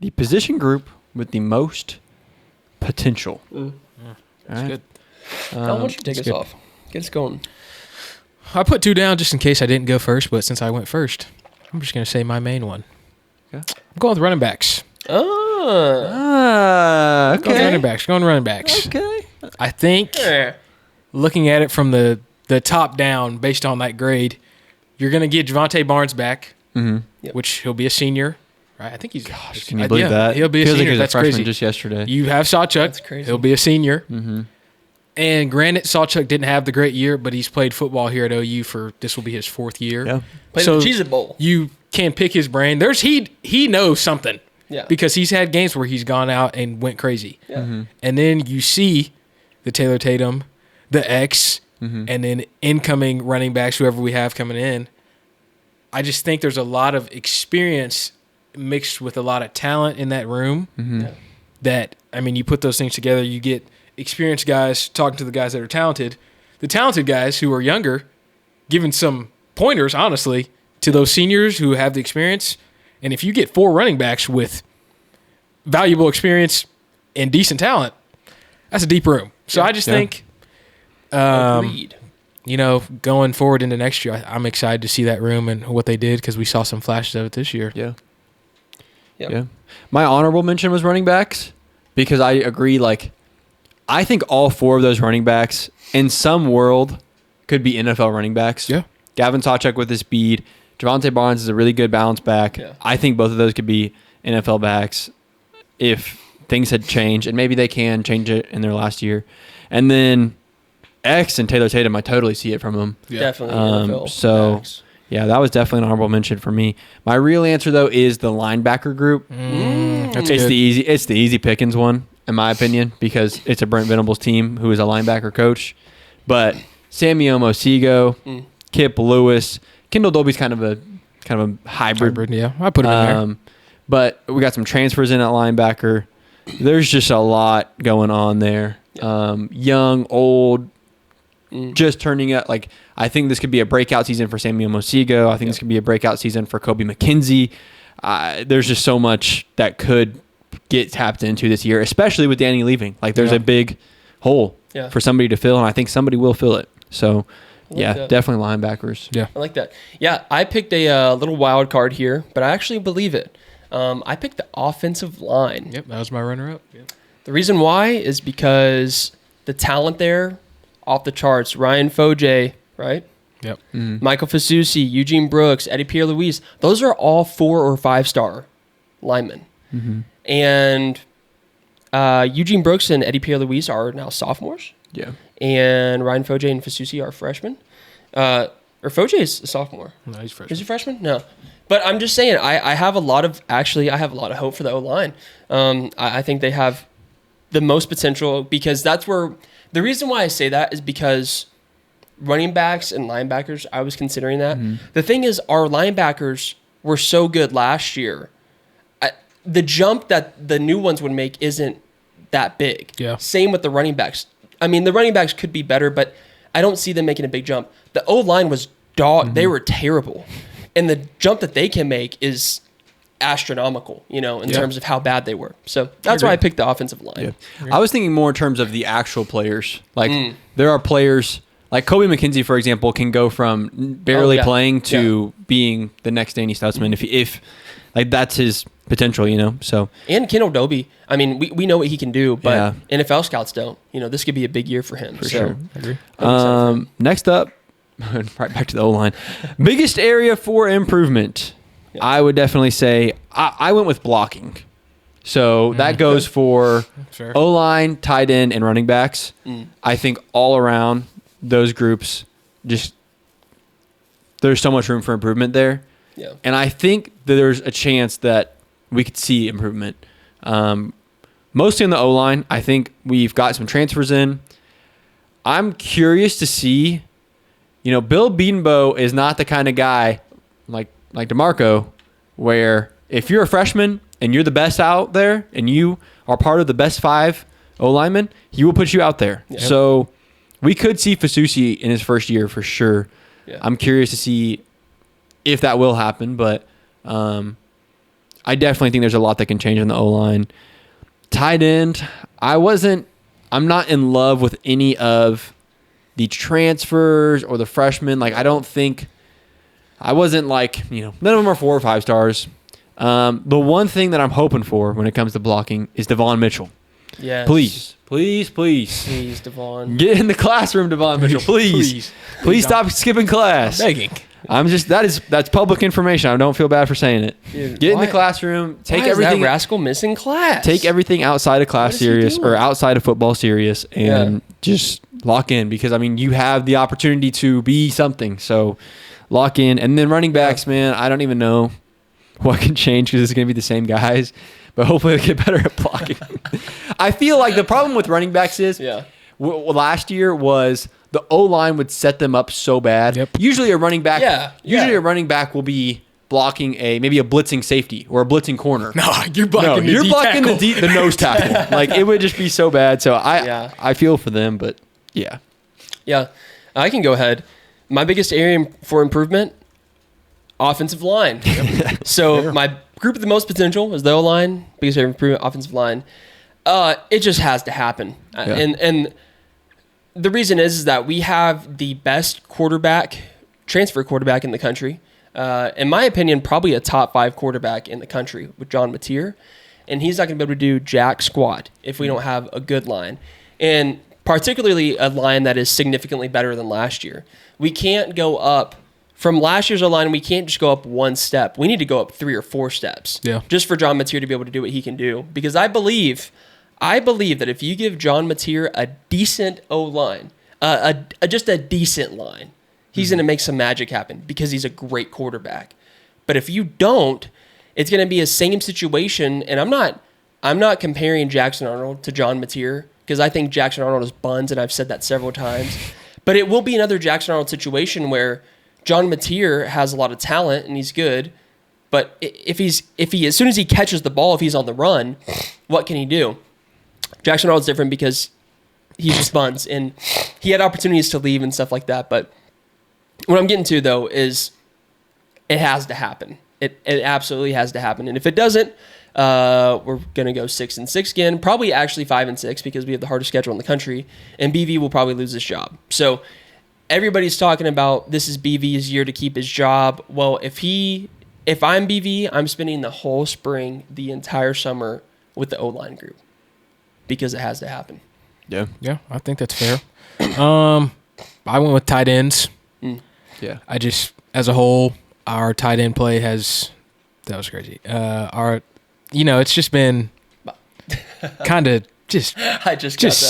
the position group with the most potential. That's good. Why don't you take us off? Get us going. I put 2 down just in case I didn't go first, but since I went first, I'm just going to say my main one. Okay. I'm going with running backs. Okay. Going running backs. Okay. I think looking at it from the top down based on that grade, you're going to get Javonte Barnes back, which he'll be a senior. Right? I think he's. Gosh, can you believe that? He'll be a Feels senior. Like he was That's a freshman crazy. just yesterday. You have Sawchuk. That's crazy. He'll be a senior. Mm-hmm. And granted, Sawchuk didn't have the great year, but he's played football here at OU for this will be his 4th year. Yeah. Played the Cheez-It Bowl. You can pick his brain. He knows something. Yeah. Because he's had games where he's gone out and went crazy. Yeah. Mm-hmm. And then you see the Taylor Tatum, the X, and then incoming running backs, whoever we have coming in. I just think there's a lot of experience mixed with a lot of talent in that room that, I mean, you put those things together, you get experienced guys talking to the guys that are talented. The talented guys who are younger, giving some pointers, honestly, to those seniors who have the experience. And if you get 4 running backs with valuable experience and decent talent, that's a deep room. So I just think, Agreed. Going forward into next year, I'm excited to see that room and what they did because we saw some flashes of it this year. Yeah. Yep. Yeah. My honorable mention was running backs because I agree, I think all 4 of those running backs in some world could be NFL running backs. Yeah. Gavin Sawchuk with his speed. Javonte Barnes is a really good bounce back. Yeah. I think both of those could be NFL backs if things had changed, and maybe they can change it in their last year. And then X and Taylor Tatum, I totally see it from them. Yeah. Definitely NFL. So, backs. yeah, that was definitely an honorable mention for me. My real answer, though, is the linebacker group. That's It's good. the easy pickings one, in my opinion, because it's a Brent Venables team who is a linebacker coach. But Sammy Omosigo, Kip Lewis, Kendall Dolby's kind of a hybrid. Yeah, I put him in there. But we got some transfers in at linebacker. There's just a lot going on there. Young, old, just turning up. I think this could be a breakout season for Sammy Omosigo. I think this could be a breakout season for Kobe McKenzie. There's just so much that could get tapped into this year, especially with Danny leaving. There's a big hole for somebody to fill, and I think somebody will fill it. So, that. definitely linebackers. Yeah. I like that. Yeah, I picked a little wild card here, but I actually believe it. I picked the offensive line. Yep, that was my runner-up. Yep. The reason why is because the talent there, off the charts. Ryan Foje, right? Yep. Michael Fasusi, Eugene Brooks, Eddie Pierre-Louis. Those are all 4 or 5-star linemen. And Eugene Brooks and Eddie Pierre-Louis are now sophomores. Yeah. And Ryan Foje and Fasusi are freshmen. Or Foje is a sophomore. No, he's fresh. Is he freshman? No. But I'm just saying, I have a lot of hope for the O-line. I think they have the most potential because that's where the reason why I say that is because running backs and linebackers, I was considering that. The thing is, our linebackers were so good last year. The jump that the new ones would make isn't that big. Yeah. Same with the running backs. I mean, the running backs could be better, but I don't see them making a big jump. The O-line was they were terrible. And the jump that they can make is astronomical, in terms of how bad they were. So that's why I picked the offensive line. Yeah. I was thinking more in terms of the actual players. There are players like Kobe McKenzie, for example, can go from barely playing to being the next Danny Stutzman if that's his potential, So And Kendall Doby, I mean, we know what he can do, but NFL scouts don't. This could be a big year for him. For sure. I agree. Next up, right back to the O-line. Biggest area for improvement. Yeah. I would definitely say I went with blocking. So that goes for O-line, tight end, and running backs. I think all around those groups, just there's so much room for improvement there. Yeah. And I think that there's a chance that we could see improvement. Mostly in the O-line. I think we've got some transfers in. I'm curious to see, Bill Bedenbaugh is not the kind of guy like DeMarco where if you're a freshman and you're the best out there and you are part of the best 5 O-linemen, he will put you out there. Yep. So we could see Fasusi in his first year for sure. Yeah. I'm curious to see if that will happen, but I definitely think there's a lot that can change in the O-line. Tight end, I'm not in love with any of the transfers or the freshmen. Like, I wasn't like, none of them are 4 or 5 stars. The one thing that I'm hoping for when it comes to blocking is Devon Mitchell. Yes. Please, Devon. get in the classroom, Devon Mitchell. Please stop skipping class. I'm begging. That's public information. I don't feel bad for saying it. Dude, get in the classroom. Take why everything. Is that rascal missing class? Take everything outside of class serious or outside of football serious, and just lock in, because you have the opportunity to be something. So lock in, and then running backs, man. I don't even know what can change because it's going to be the same guys, but hopefully they'll get better at blocking. I feel like the problem with running backs is last year was the O-line would set them up so bad. Yep. Usually a running back a running back will be blocking maybe a blitzing safety or a blitzing corner. No, you're blocking the nose tackle. Like, it would just be so bad. So I feel for them, but yeah. Yeah, I can go ahead. My biggest area for improvement, offensive line. So my group of the most potential is the O-line. Biggest area of improvement, offensive line. It just has to happen. And the reason is that we have the best transfer quarterback in the country. In my opinion, probably a top 5 quarterback in the country with John Mateer. And he's not going to be able to do jack squat if we don't have a good line. And particularly a line that is significantly better than last year. We can't go up from last year's line. We can't just go up 1 step. We need to go up 3 or 4 steps. Yeah. Just for John Mateer to be able to do what he can do. Because I believe that if you give John Mateer a decent O-line, just a decent line, he's going to make some magic happen because he's a great quarterback. But if you don't, it's going to be a same situation. And I'm not comparing Jackson Arnold to John Mateer, because I think Jackson Arnold is buns, and I've said that several times. But it will be another Jackson Arnold situation where John Mateer has a lot of talent and he's good, but if he as soon as he catches the ball, if he's on the run, what can he do? Jackson Arnold's different because he's just buns, and he had opportunities to leave and stuff like that. But what I'm getting to, though, is it has to happen. It absolutely has to happen. And if it doesn't, we're going to go 6-6 again, probably actually 5-6, because we have the hardest schedule in the country, and BV will probably lose his job. So everybody's talking about this is BV's year to keep his job. Well, if I'm BV, I'm spending the whole spring, the entire summer with the O-line group, because it has to happen. Yeah, I think that's fair. I went with tight ends. Yeah, I just, as a whole, our tight end play that was crazy. It's just been kind of just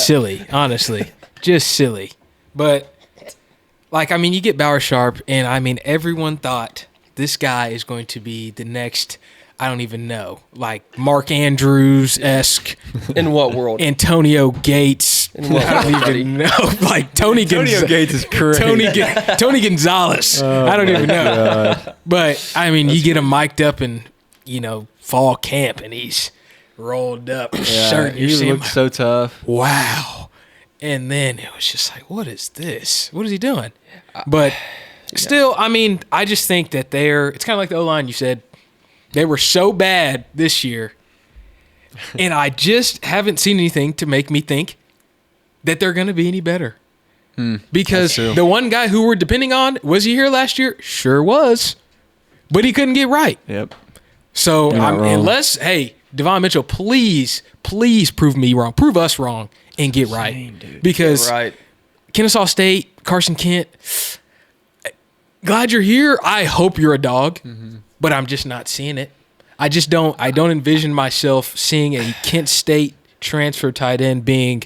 silly, honestly, just silly. But you get Bauer Sharp, and everyone thought this guy is going to be the next, I don't even know, like Mark Andrews-esque. In what world? Antonio Gates. In what I don't even know. Like Antonio Gates is crazy. Tony Gonzalez. I don't even know. God. But you get him mic'd up in, fall camp, and he's rolled up shirt. He looks so tough. Wow. And then it was just like, what is this? What is he doing? But still, I just think that it's kind of like the O-line you said. They were so bad this year, and I just haven't seen anything to make me think that they're going to be any better. Because the one guy who we're depending on, was he here last year? Sure was. But he couldn't get right. Yep. So unless, Devon Mitchell, please prove me wrong. Prove us wrong and get right. Dude. Because Kennesaw State, Carson Kent, glad you're here. I hope you're a dog, but I'm just not seeing it. I don't envision myself seeing a Kent State transfer tight end being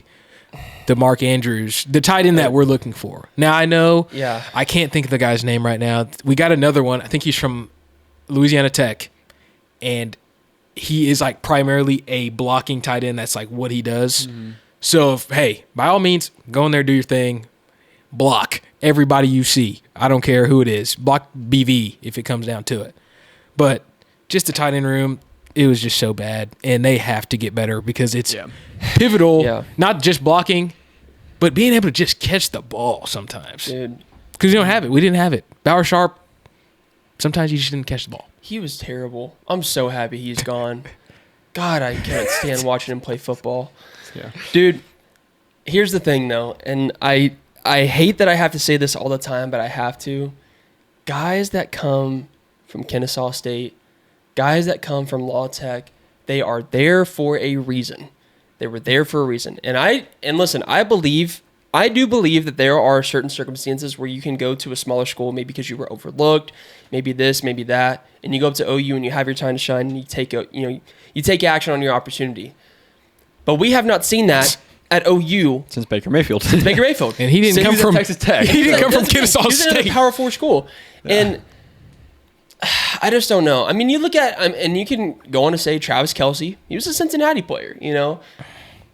the Mark Andrews, the tight end that we're looking for. Now, I know I can't think of the guy's name right now. We got another one. I think he's from Louisiana Tech, and he is like primarily a blocking tight end. That's like what he does. So, by all means, go in there, do your thing, block everybody you see. I don't care who it is. Block BV if it comes down to it. But just the tight end room, it was just so bad, and they have to get better because it's pivotal, not just blocking, but being able to just catch the ball sometimes. Dude. Because you don't have it. We didn't have it. Bauer Sharp, sometimes you just didn't catch the ball. He was terrible. I'm so happy he's gone. God, I can't stand watching him play football. Yeah. Dude, here's the thing though, and I hate that I have to say this all the time, but I have to. Guys that come from Kennesaw State, guys that come from Law Tech, they are there for a reason. They were there for a reason. And listen, I do believe that there are certain circumstances where you can go to a smaller school, maybe because you were overlooked, maybe this, maybe that, and you go up to OU and you have your time to shine and you take action on your opportunity. But we have not seen that at OU Since Baker Mayfield. And he didn't come from Texas Tech. He didn't come from Kennesaw He's in a State. Power 4 school. Yeah. And I just don't know. I mean, you look at, and you can go on to say Travis Kelce, he was a Cincinnati player,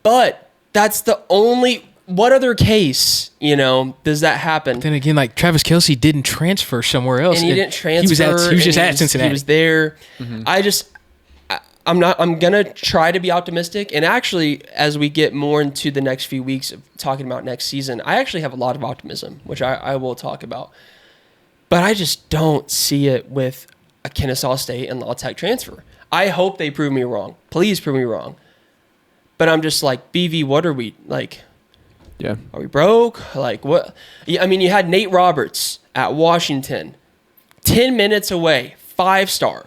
but that's the only, what other case, does that happen? Then again, like Travis Kelce didn't transfer somewhere else. And he didn't transfer. He was just at Cincinnati. He was there. I'm going to try to be optimistic. And actually, as we get more into the next few weeks of talking about next season, I actually have a lot of optimism, which I will talk about. But I just don't see it with a Kennesaw State and Law Tech transfer. I hope they prove me wrong. Please prove me wrong. But I'm just like, BV, what are we, like... Yeah. Are we broke? Like, what? I mean, you had Nate Roberts at Washington, 10 minutes away, 5-star,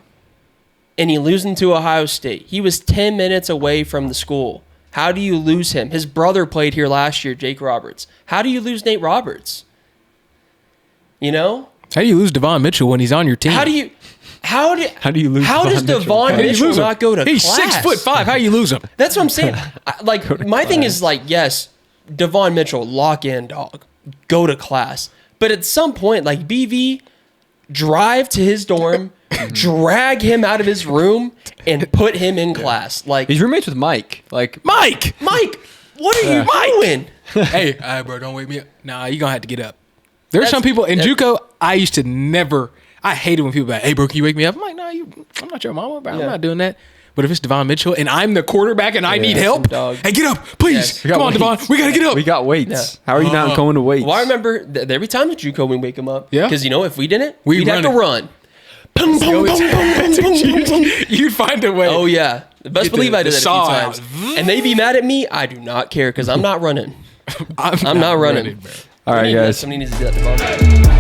and you lose him to Ohio State. He was 10 minutes away from the school. How do you lose him? His brother played here last year, Jake Roberts. How do you lose Nate Roberts? How do you lose Devon Mitchell when he's on your team? How do you lose? How does Devon Mitchell not go to He's class? 6'5". How do you lose him? That's what I'm saying. My thing is like, yes, Devon Mitchell, lock in, dog. Go to class. But at some point, like BV, drive to his dorm, drag him out of his room, and put him in class. Like, He's roommates with Mike. Like Mike, what are you doing? hey, bro, don't wake me up. Nah, you're gonna have to get up. There's some people in JUCO. I used to never. I hated when people be like, "Hey, bro, can you wake me up?" I'm like, "No, I'm not your mama, bro. I'm not doing that." But if it's Devon Mitchell and I'm the quarterback and I need help, hey, get up, please. Yes. Come on, Devon. We gotta get up. We got weights. Yeah. How are you not going to weights? Well, I remember there be times at JUCO we wake him up. Yeah. Because if we didn't, We'd we'd have to run. You'd find a way. Oh yeah, best Get believe the- I did the that a saw few out. times. And they be mad at me. I do not care because I'm not running. I'm not running. bro. All right, guys. Somebody needs to do that to Devon.